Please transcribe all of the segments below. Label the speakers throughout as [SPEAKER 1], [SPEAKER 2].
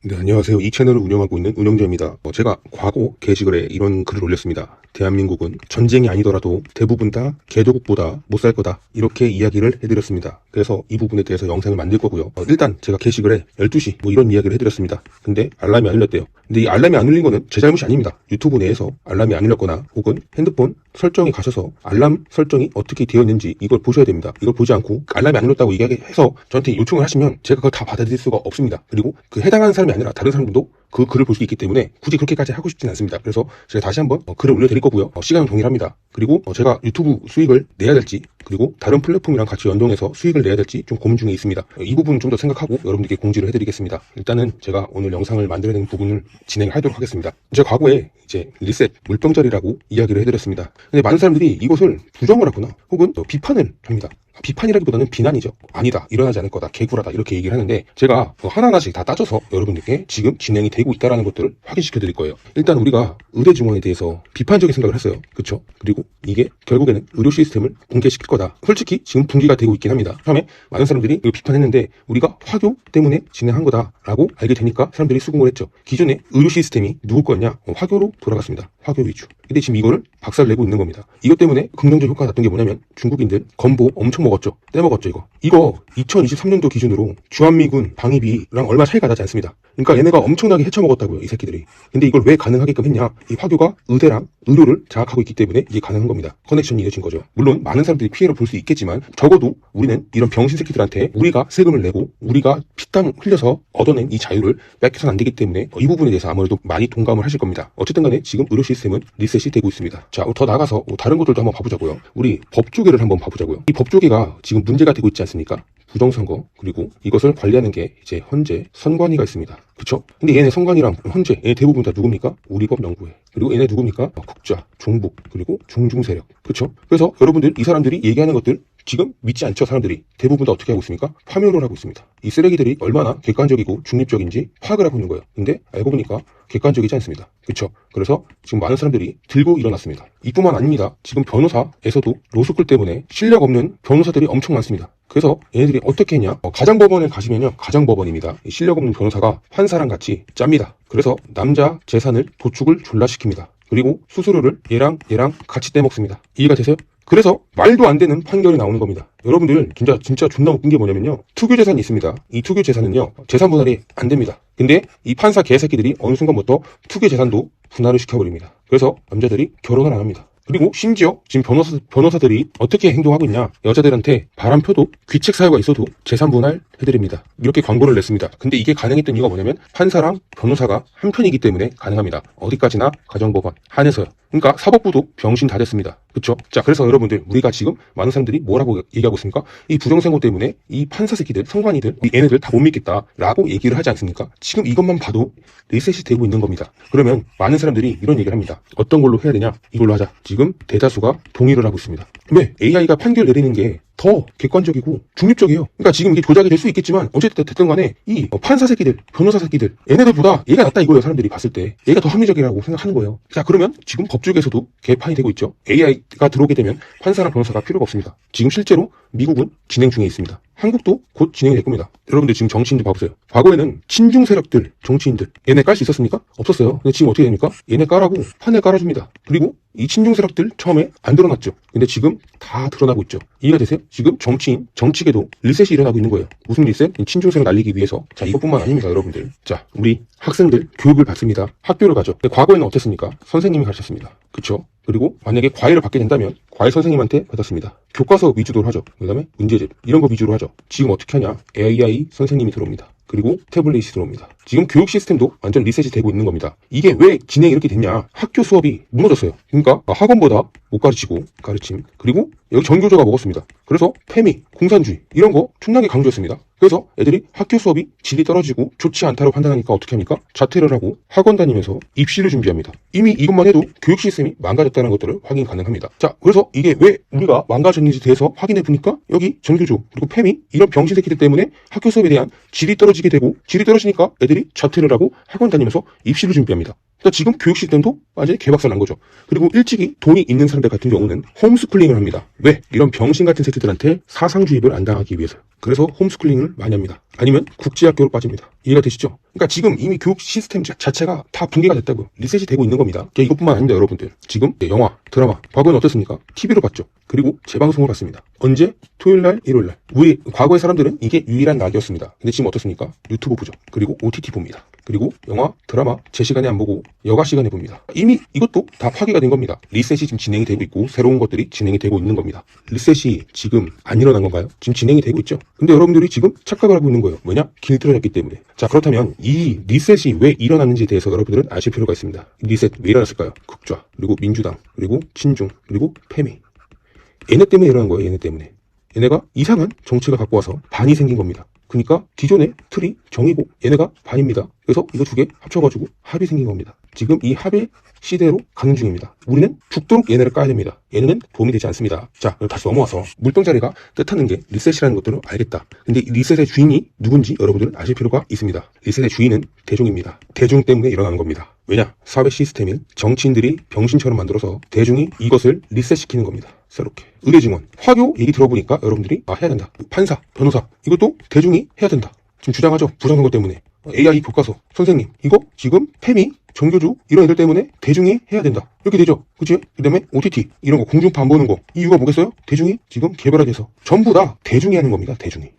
[SPEAKER 1] 네, 안녕하세요. 이 채널을 운영하고 있는 운영자입니다. 제가 과거 게시글에 이런 글을 올렸습니다. 대한민국은 전쟁이 아니더라도 대부분 다 개도국보다 못 살 거다. 이렇게 이야기를 해드렸습니다. 그래서 이 부분에 대해서 영상을 만들 거고요. 일단 제가 게시글에 12시 이런 이야기를 해드렸습니다. 근데 알람이 안 울렸대요. 근데 이 알람이 안 울린 거는 제 잘못이 아닙니다. 유튜브 내에서 알람이 안 울렸거나 혹은 핸드폰 설정에 가셔서 알람 설정이 어떻게 되어 있는지 이걸 보셔야 됩니다. 이걸 보지 않고 알람이 안 울렸다고 이야기해서 저한테 요청을 하시면 제가 그걸 다 받아들일 수가 없습니다. 그리고 그 해당하는 사람이 아니라 다른 사람들도 그 글을 볼 수 있기 때문에 굳이 그렇게까지 하고 싶진 않습니다. 그래서 제가 다시 한번 글을 올려드릴 거고요. 시간은 동일합니다. 그리고 제가 유튜브 수익을 내야 될지 그리고 다른 플랫폼이랑 같이 연동해서 수익을 내야 될지 좀 고민 중에 있습니다. 이 부분 좀 더 생각하고 여러분들께 공지를 해드리겠습니다. 일단은 제가 오늘 영상을 만들어야 되는 부분을 진행하도록 하겠습니다. 제가 과거에 이제 리셋 물병자리라고 이야기를 해드렸습니다. 근데 많은 사람들이 이것을 부정을 하거나 혹은 비판을 합니다. 비판이라기보다는 비난이죠. 아니다, 일어나지 않을 거다, 개구라다 이렇게 얘기를 하는데 제가 하나하나씩 다 따져서 여러분들께 지금 진행이 되고 있다는 것들을 확인시켜 드릴 거예요. 일단 우리가 의대증원에 대해서 비판적인 생각을 했어요. 그쵸? 그리고 이게 결국에는 의료 시스템을 붕괴시킬 거다. 솔직히 지금 붕괴가 되고 있긴 합니다. 처음에 많은 사람들이 이거 비판했는데 우리가 화교 때문에 진행한 거다라고 알게 되니까 사람들이 수긍을 했죠. 기존에 의료 시스템이 누구 거냐? 화교로 돌아갔습니다. 화교 위주. 근데 지금 이거를 박살 내고 있는 겁니다. 이것 때문에 긍정적 효과가 났던 게 뭐냐면 중국인들 건보 엄청 먹었죠. 떼먹었죠 이거 2023년도 기준으로 주한미군 방위비랑 얼마 차이가 나지 않습니다. 그러니까 얘네가 엄청나게 헤쳐먹었다고요, 이 새끼들이. 근데 이걸 왜 가능하게끔 했냐? 이 화교가 의대랑 의료를 장악하고 있기 때문에 이게 가능한 겁니다. 커넥션이 이어진 거죠. 물론 많은 사람들이 피해를 볼 수 있겠지만 적어도 우리는 이런 병신 새끼들한테 우리가 세금을 내고 우리가 피땀 흘려서 얻어낸 이 자유를 뺏겨서는 안 되기 때문에 이 부분에 대해서 아무래도 많이 동감을 하실 겁니다. 어쨌든 간에 지금 의료 시스템은 리셋이 되고 있습니다. 자, 더 나가서 다른 것들도 한번 봐보자고요. 우리 법조계를 한번 봐보자고요. 이 법조계가 지금 문제가 되고 있지 않습니까? 부정선거, 그리고 이것을 관리하는 게 이제 헌재 선관위가 있습니다. 그쵸? 근데 얘네 선관위랑 헌재, 얘네 대부분 다 누굽니까? 우리법연구회. 그리고 얘네 누굽니까? 국자, 종북, 그리고 중중세력. 그쵸? 그래서 여러분들, 이 사람들이 얘기하는 것들 지금 믿지 않죠, 사람들이. 대부분 다 어떻게 하고 있습니까? 파묘를 하고 있습니다. 이 쓰레기들이 얼마나 객관적이고 중립적인지 파악을 하고 있는 거예요. 근데 알고 보니까 객관적이지 않습니다. 그쵸? 그래서 지금 많은 사람들이 들고 일어났습니다. 이뿐만 아닙니다. 지금 변호사에서도 로스쿨 때문에 실력 없는 변호사들이 엄청 많습니다. 그래서 얘네들이 어떻게 했냐? 가장법원에 가시면요, 가장법원입니다. 실력 없는 변호사가 판사랑 같이 짭니다. 그래서 남자 재산을 도축을 졸라 시킵니다. 그리고 수수료를 얘랑 같이 떼먹습니다. 이해가 되세요? 그래서 말도 안 되는 판결이 나오는 겁니다. 여러분들 진짜 존나 웃긴 게 뭐냐면요, 투교재산이 있습니다. 이 투교재산은요 재산 분할이 안 됩니다. 근데 이 판사 개새끼들이 어느 순간부터 투교재산도 분할을 시켜버립니다. 그래서 남자들이 결혼을 안 합니다. 그리고 심지어 지금 변호사들이 어떻게 행동하고 있냐, 여자들한테 바람 펴도 귀책 사유가 있어도 재산 분할 해드립니다. 이렇게 광고를 냈습니다. 근데 이게 가능했던 이유가 뭐냐면 판사랑 변호사가 한 편이기 때문에 가능합니다. 어디까지나 가정법원 한해서요. 그러니까 사법부도 병신 다 됐습니다. 그쵸? 자, 그래서 여러분들, 우리가 지금 많은 사람들이 뭐라고 얘기하고 있습니까? 이 부정선거 때문에 이 판사 새끼들, 선관위들, 이 얘네들 다 못 믿겠다라고 얘기를 하지 않습니까? 지금 이것만 봐도 리셋이 되고 있는 겁니다. 그러면 많은 사람들이 이런 얘기를 합니다. 어떤 걸로 해야 되냐? 이걸로 하자. 지금 대다수가 동의를 하고 있습니다. 왜? AI가 판결 내리는 게 더 객관적이고 중립적이에요. 그러니까 지금 이게 조작이 될 수 있겠지만 어쨌든 됐든 간에 이 판사 새끼들, 변호사 새끼들, 얘네들보다 얘가 낫다 이거예요. 사람들이 봤을 때 얘가 더 합리적이라고 생각하는 거예요. 자, 그러면 지금 법조계에서도 개판이 되고 있죠. AI가 들어오게 되면 판사나 변호사가 필요가 없습니다. 지금 실제로 미국은 진행 중에 있습니다. 한국도 곧 진행이 될 겁니다. 여러분들 지금 정치인들 봐보세요. 과거에는 친중 세력들, 정치인들 얘네 깔 수 있었습니까? 없었어요. 근데 지금 어떻게 됩니까? 얘네 까라고 판을 깔아줍니다. 그리고 이 친중 세력들 처음에 안 드러났죠. 근데 지금 다 드러나고 있죠. 이해가 되세요? 지금 정치인, 정치계도 리셋이 일어나고 있는 거예요. 무슨 리셋? 친중 세력 날리기 위해서. 자, 이것뿐만 아닙니다, 여러분들. 자, 우리 학생들 교육을 받습니다. 학교를 가죠. 근데 과거에는 어땠습니까? 선생님이 가르쳤습니다. 그쵸? 그리고 만약에 과외를 받게 된다면 과외 선생님한테 받았습니다. 교과서 위주로 하죠. 그 다음에 문제집 이런 거 위주로 하죠. 지금 어떻게 하냐? AI 선생님이 들어옵니다. 그리고 태블릿이 들어옵니다. 지금 교육 시스템도 완전 리셋이 되고 있는 겁니다. 이게 왜 진행이 이렇게 됐냐? 학교 수업이 무너졌어요. 그러니까 학원보다 못 가르치고 가르침, 그리고 여기 전교조가 먹었습니다. 그래서 페미, 공산주의 이런 거 존나게 강조했습니다. 그래서 애들이 학교 수업이 질이 떨어지고 좋지 않다고 판단하니까 어떻게 합니까? 자퇴를 하고 학원 다니면서 입시를 준비합니다. 이미 이것만 해도 교육 시스템이 망가졌다는 것들을 확인 가능합니다. 자, 그래서 이게 왜 우리가 망가졌는지 대해서 확인해 보니까 여기 전교조 그리고 페미 이런 병신 새끼들 때문에 학교 수업에 대한 질이 떨어지게 되고, 질이 떨어지니까 애들이 자퇴를 하고 학원 다니면서 입시를 준비합니다. 그러니까 지금 교육 시스템도 완전히 개박살 난 거죠. 그리고 일찍이 돈이 있는 사람들 같은 경우는 홈스쿨링을 합니다. 왜? 이런 병신 같은 새끼들한테 사상주입을 안 당하기 위해서요. 그래서 홈스쿨링을 많이 합니다. 아니면 국제학교로 빠집니다. 이해가 되시죠? 그러니까 지금 이미 교육 시스템 자체가 다 붕괴가 됐다고요. 리셋이 되고 있는 겁니다. 이것뿐만 아닙니다, 여러분들. 지금 영화, 드라마, 과거에는 어땠습니까? TV로 봤죠. 그리고 재방송을 봤습니다. 언제? 토요일날, 일요일날. 우리 과거의 사람들은 이게 유일한 낙이었습니다. 근데 지금 어떻습니까? 유튜브 보죠. 그리고 OTT 봅니다. 그리고 영화, 드라마 제 시간에 안 보고 여가 시간에 봅니다. 이미 이것도 다 파괴가 된 겁니다. 리셋이 지금 진행이 되고 있고 새로운 것들이 진행이 되고 있는 겁니다. 리셋이 지금 안 일어난 건가요? 지금 진행이 되고 있죠. 근데 여러분들이 지금 착각을 하고 있는 거예요. 왜냐? 길들여졌기 때문에. 자, 그렇다면 이 리셋이 왜 일어났는지에 대해서 여러분들은 아실 필요가 있습니다. 리셋 왜 일어났을까요? 극좌, 그리고 민주당, 그리고 친중, 그리고 패미. 얘네 때문에 일어난 거예요. 얘네 때문에. 얘네가 이상한 정치가 갖고 와서 반이 생긴 겁니다. 그러니까 기존의 틀이 정이고 얘네가 반입니다. 그래서 이거 두 개 합쳐가지고 합이 생긴 겁니다. 지금 이 합의 시대로 가는 중입니다. 우리는 죽도록 얘네를 까야 됩니다. 얘네는 도움이 되지 않습니다. 자, 그럼 다시 넘어와서 물병자리가 뜻하는 게 리셋이라는 것들을 알겠다. 근데 이 리셋의 주인이 누군지 여러분들은 아실 필요가 있습니다. 리셋의 주인은 대중입니다. 대중 때문에 일어나는 겁니다. 왜냐? 사회 시스템인 정치인들이 병신처럼 만들어서 대중이 이것을 리셋시키는 겁니다. 새롭게. 의대 증원, 화교 얘기 들어보니까 여러분들이 해야 된다. 판사, 변호사 이것도 대중이 해야 된다. 지금 주장하죠. 부정선거 때문에. AI 교과서, 선생님 이거 지금 패미, 정교주 이런 애들 때문에 대중이 해야 된다. 이렇게 되죠. 그치? 그 다음에 OTT 이런 거 공중파 안 보는 거 이유가 뭐겠어요? 대중이 지금 개발하게 해서 전부 다 대중이 하는 겁니다. 대중이.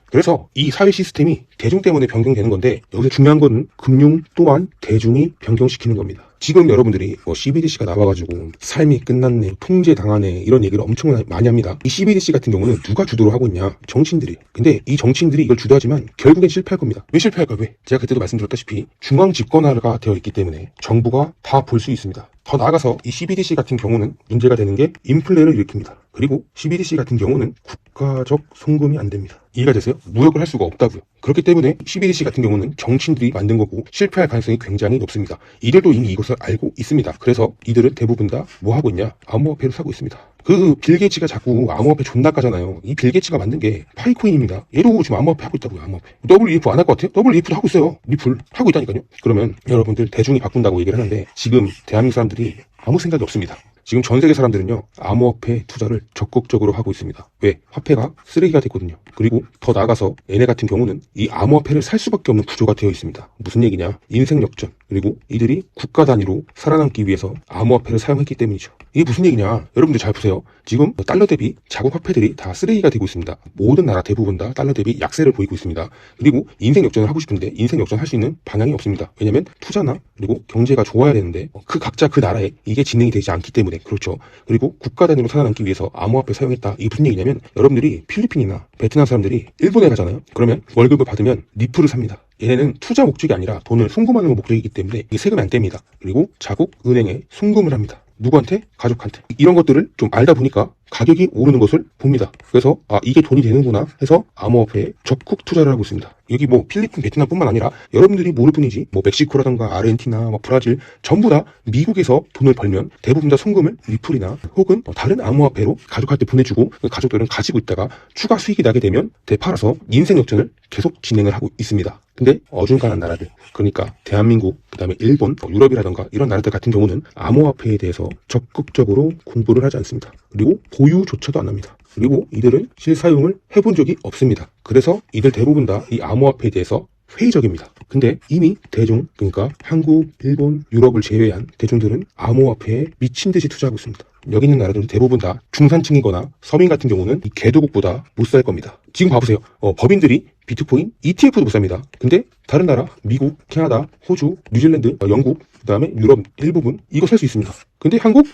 [SPEAKER 1] 그래서 이 사회 시스템이 대중 때문에 변경되는 건데 여기서 중요한 거는 금융 또한 대중이 변경시키는 겁니다. 지금 여러분들이 CBDC가 나와가지고 삶이 끝났네, 통제당하네 이런 얘기를 엄청 많이 합니다. 이 CBDC 같은 경우는 누가 주도를 하고 있냐? 정치인들이. 근데 이 정치인들이 이걸 주도하지만 결국엔 실패할 겁니다. 왜 실패할까? 왜? 제가 그때도 말씀드렸다시피 중앙 집권화가 되어 있기 때문에 정부가 다 볼 수 있습니다. 더 나아가서 이 CBDC 같은 경우는 문제가 되는 게 인플레를 일으킵니다. 그리고 CBDC 같은 경우는 국가적 송금이 안 됩니다. 이해가 되세요? 무역을 할 수가 없다고요. 그렇기 때문에 CBDC 같은 경우는 정치인들이 만든 거고 실패할 가능성이 굉장히 높습니다. 이들도 이미 이것을 알고 있습니다. 그래서 이들은 대부분 다 뭐 하고 있냐? 암호화폐를 사고 있습니다. 그 빌 게이츠가 자꾸 암호화폐 존나 까잖아요. 이 빌 게이츠가 만든 게 파이코인입니다. 얘도 지금 암호화폐 하고 있다고요. 암호화폐. WEF 안 할 것 같아요? WEF도 하고 있어요. 리플 하고 있다니까요. 그러면 여러분들 대중이 바꾼다고 얘기를 하는데 지금 대한민국 사람들이 아무 생각이 없습니다. 지금 전 세계 사람들은요 암호화폐 투자를 적극적으로 하고 있습니다. 왜? 화폐가 쓰레기가 됐거든요. 그리고 더 나아가서 얘네 같은 경우는 이 암호화폐를 살 수밖에 없는 구조가 되어 있습니다. 무슨 얘기냐? 인생 역전. 그리고 이들이 국가 단위로 살아남기 위해서 암호화폐를 사용했기 때문이죠. 이게 무슨 얘기냐? 여러분들 잘 보세요. 지금 달러 대비 자국 화폐들이 다 쓰레기가 되고 있습니다. 모든 나라 대부분 다 달러 대비 약세를 보이고 있습니다. 그리고 인생 역전을 하고 싶은데 인생 역전할 수 있는 방향이 없습니다. 왜냐면 투자나 그리고 경제가 좋아야 되는데 그 각자 그 나라에 이게 진행이 되지 않기 때문에 그렇죠. 그리고 국가 단위로 살아남기 위해서 암호화폐 사용했다. 이게 무슨 얘기냐면 여러분들이 필리핀이나 베트남 사람들이 일본에 가잖아요. 그러면 월급을 받으면 리플을 삽니다. 얘네는 투자 목적이 아니라 돈을 송금하는 목적이기 때문에 이게 세금이 안 뗍니다. 그리고 자국 은행에 송금을 합니다. 누구한테? 가족한테. 이런 것들을 좀 알다 보니까 가격이 오르는 것을 봅니다. 그래서 이게 돈이 되는구나 해서 암호화폐에 적극 투자를 하고 있습니다. 여기 뭐 필리핀, 베트남뿐만 아니라 여러분들이 모를 뿐이지 뭐 멕시코라던가 아르헨티나, 브라질 전부 다 미국에서 돈을 벌면 대부분 다 송금을 리플이나 혹은 다른 암호화폐로 가족한테 보내주고 그 가족들은 가지고 있다가 추가 수익이 나게 되면 되팔아서 인생 역전을 계속 진행을 하고 있습니다. 근데 어중간한 나라들, 그러니까 대한민국, 그 다음에 일본, 유럽이라던가 이런 나라들 같은 경우는 암호화폐에 대해서 적극적으로 공부를 하지 않습니다. 그리고 보유조차도 안 합니다. 그리고 이들은 실사용을 해본 적이 없습니다. 그래서 이들 대부분 다 이 암호화폐에 대해서 회의적입니다. 근데 이미 대중, 그러니까 한국, 일본, 유럽을 제외한 대중들은 암호화폐에 미친 듯이 투자하고 있습니다. 여기 있는 나라들은 대부분 다 중산층이거나 서민 같은 경우는 이 개도국보다 못 살 겁니다. 지금 봐보세요. 법인들이 비트코인 ETF도 못 삽니다. 근데 다른 나라, 미국, 캐나다, 호주, 뉴질랜드, 영국, 그 다음에 유럽 일부분 이거 살 수 있습니다. 근데 한국?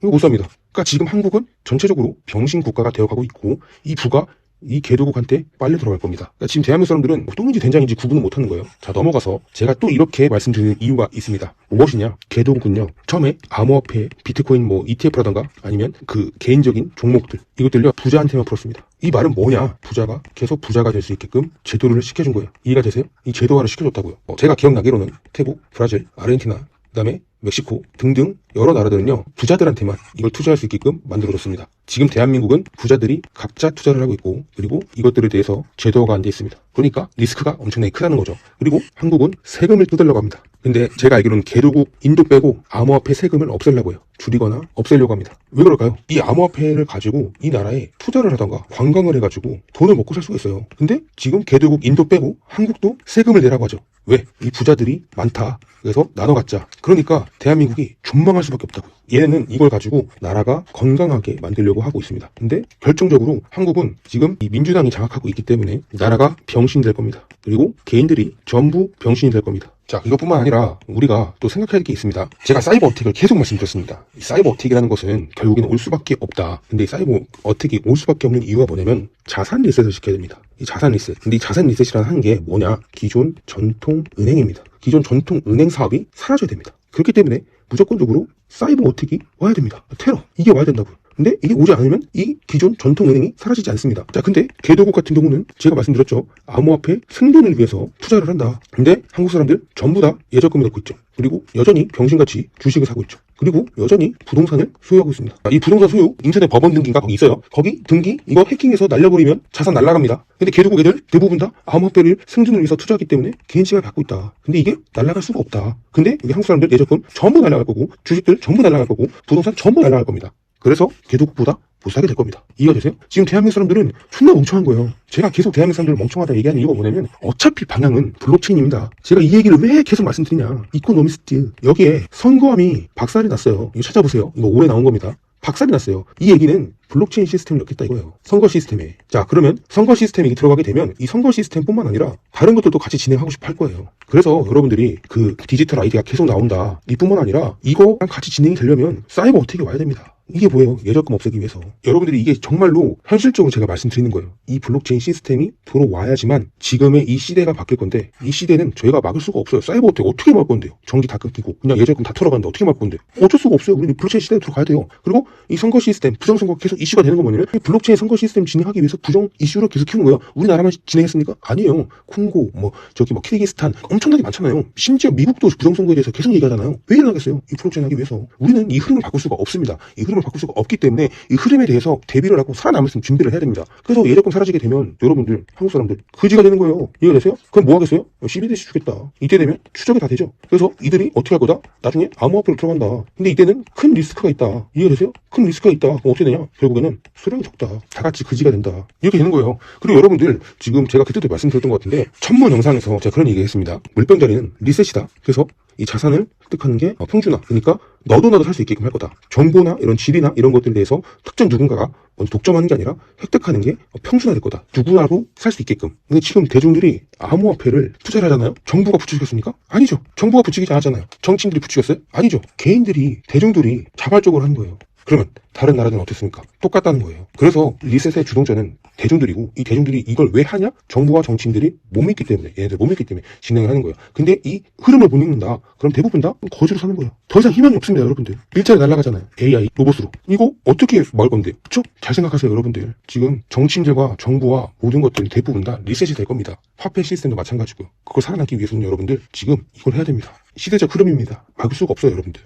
[SPEAKER 1] 이거 못 삽니다. 그러니까 지금 한국은 전체적으로 병신 국가가 되어가고 있고 이 부가 이 개도국한테 빨려 들어갈 겁니다. 그러니까 지금 대한민국 사람들은 똥인지 된장인지 구분을 못하는 거예요. 자, 넘어가서 제가 또 이렇게 말씀드리는 이유가 있습니다. 무엇이냐? 개도국은요 처음에 암호화폐, 비트코인 뭐 ETF라던가 아니면 그 개인적인 종목들 이것들요 부자한테만 풀었습니다. 이 말은 뭐냐? 부자가 계속 부자가 될 수 있게끔 제도를 시켜준 거예요. 이해가 되세요? 이 제도화를 시켜줬다고요. 제가 기억나기로는 태국, 브라질, 아르헨티나, 그 다음에 멕시코 등등 여러 나라들은요, 부자들한테만 이걸 투자할 수 있게끔 만들어줬습니다. 지금 대한민국은 부자들이 각자 투자를 하고 있고, 그리고 이것들에 대해서 제도가 안 돼 있습니다. 그러니까 리스크가 엄청나게 크다는 거죠. 그리고 한국은 세금을 뜯으려고 합니다. 근데 제가 알기로는 개도국 인도 빼고 암호화폐 세금을 없애려고 해요. 줄이거나 없애려고 합니다. 왜 그럴까요? 이 암호화폐를 가지고 이 나라에 투자를 하던가 관광을 해가지고 돈을 먹고 살 수가 있어요. 근데 지금 개도국 인도 빼고 한국도 세금을 내라고 하죠. 왜? 이 부자들이 많다. 그래서 나눠 갖자. 그러니까 대한민국이 존망할 수밖에 없다고요. 얘네는 이걸 가지고 나라가 건강하게 만들려고 하고 있습니다. 근데 결정적으로 한국은 지금 이 민주당이 장악하고 있기 때문에 나라가 병신이 될 겁니다. 그리고 개인들이 전부 병신이 될 겁니다. 자, 이것뿐만 아니라 우리가 또 생각해야 할 게 있습니다. 제가 사이버 어택을 계속 말씀드렸습니다. 이 사이버 어택이라는 것은 결국에는 올 수밖에 없다. 근데 이 사이버 어택이 올 수밖에 없는 이유가 뭐냐면 자산 리셋을 시켜야 됩니다. 이 자산 리셋. 근데 이 자산 리셋이라는 게 뭐냐? 기존 전통 은행입니다. 기존 전통 은행 사업이 사라져야 됩니다. 그렇기 때문에 무조건적으로 사이버 어택이 와야 됩니다. 테러. 이게 와야 된다고요. 근데 이게 오지 않으면 이 기존 전통 은행이 사라지지 않습니다. 자, 근데 개도국 같은 경우는 제가 말씀드렸죠. 암호화폐 생존을 위해서 투자를 한다. 근데 한국 사람들 전부 다 예적금을 넣고 있죠. 그리고 여전히 병신같이 주식을 사고 있죠. 그리고 여전히 부동산을 소유하고 있습니다. 이 부동산 소유 인터넷 법원 등기가 거기 있어요. 거기 등기 이거 해킹해서 날려버리면 자산 날라갑니다. 근데 개도국 애들 대부분 다 암호화폐를 생존을 위해서 투자하기 때문에 개인 시각을 갖고 있다. 근데 이게 날라갈 수가 없다. 근데 여기 한국 사람들 예적금 전부 날라갈 거고 주식들 전부 날라갈 거고 부동산 전부 날라갈 겁니다. 그래서 개도국보다 못 사게 될 겁니다. 이해가 되세요? 지금 대한민국 사람들은 존나 멍청한 거예요. 제가 계속 대한민국 사람들을 멍청하다 얘기하는 이유가 뭐냐면 어차피 방향은 블록체인입니다. 제가 이 얘기를 왜 계속 말씀드리냐. 이코노미스트 여기에 선거함이 박살이 났어요. 이거 찾아보세요. 이거 올해 나온 겁니다. 박살이 났어요. 이 얘기는 블록체인 시스템을 넣겠다 이거예요. 선거 시스템에. 자, 그러면 선거 시스템이 들어가게 되면 이 선거 시스템뿐만 아니라 다른 것들도 같이 진행하고 싶어 할 거예요. 그래서 여러분들이 그 디지털 아이디가 계속 나온다. 이뿐만 아니라 이거랑 같이 진행이 되려면 사이버 어택이 와야 됩니다. 이게 뭐예요? 예적금 없애기 위해서. 여러분들이 이게 정말로 현실적으로 제가 말씀드리는 거예요. 이 블록체인 시스템이 들어와야지만 지금의 이 시대가 바뀔 건데 이 시대는 저희가 막을 수가 없어요. 사이버 어택 어떻게 막을 건데요? 전기 다 끊기고 그냥 예적금 다 털어가는데 어떻게 막을 건데? 어쩔 수가 없어요. 우리는 블록체인 시대에 들어가야 돼요. 그리고 이 선거 시스템, 부정선거 계속 이슈가 되는 건 뭐냐면 이 블록체인 선거 시스템 진행하기 위해서 부정 이슈를 계속 키우는 거예요. 우리나라만 진행했습니까? 아니에요. 콩고, 키르기스탄 엄청나게 많잖아요. 심지어 미국도 부정선거에 대해서 계속 얘기하잖아요. 왜 일어나겠어요? 이 블록체인 하기 위해서. 우리는 이 흐름을 바꿀 수가 없습니다. 이 흐름을 바꿀 수가 없기 때문에 이 흐름에 대해서 대비를 하고 살아남을 수 있는 준비를 해야 됩니다. 그래서 예적금 사라지게 되면 여러분들, 한국 사람들 거지가 되는 거예요. 이해가 되세요? 그럼 뭐 하겠어요? CBDC 주겠다. 이때 되면 추적이 다 되죠. 그래서 이들이 어떻게 할 거다? 나중에 암호화폐로 들어간다. 근데 이때는 큰 리스크가 있다. 이해가 되세요? 큰 리스크가 있다. 그럼 어떻게 되냐? 결국에는 수량이 적다. 다 같이 거지가 된다. 이렇게 되는 거예요. 그리고 여러분들 지금 제가 그때도 말씀드렸던 것 같은데 천문 영상에서 제가 그런 얘기 했습니다. 물병자리는 리셋이다. 그래서 이 자산을 획득하는 게 평준화. 그러니까 너도 살 수 있게끔 할 거다. 정보나 이런 질이나 이런 것들에 대해서 특정 누군가가 먼저 독점하는 게 아니라 획득하는 게 평준화될 거다. 누구나도 살 수 있게끔. 근데 지금 대중들이 암호화폐를 투자를 하잖아요. 정부가 부추겼습니까? 아니죠. 정부가 부추기지 않았잖아요. 정치인들이 부추겼어요? 아니죠. 개인들이, 대중들이 자발적으로 한 거예요. 그러면 다른 나라들은 어땠습니까? 똑같다는 거예요. 그래서 리셋의 주동자는 대중들이고 이 대중들이 이걸 왜 하냐? 정부와 정치인들이 못 믿기 때문에, 얘네들 못 믿기 때문에 진행을 하는 거예요. 근데 이 흐름을 못 읽는다. 그럼 대부분 다 거지로 사는 거예요. 더 이상 희망이 없습니다, 여러분들. 일자리 날아가잖아요. AI, 로봇으로. 이거 어떻게 막을 건데? 그쵸? 잘 생각하세요, 여러분들. 지금 정치인들과 정부와 모든 것들은 대부분 다 리셋이 될 겁니다. 화폐 시스템도 마찬가지고요. 그걸 살아남기 위해서는 여러분들 지금 이걸 해야 됩니다. 시대적 흐름입니다. 막을 수가 없어요, 여러분들.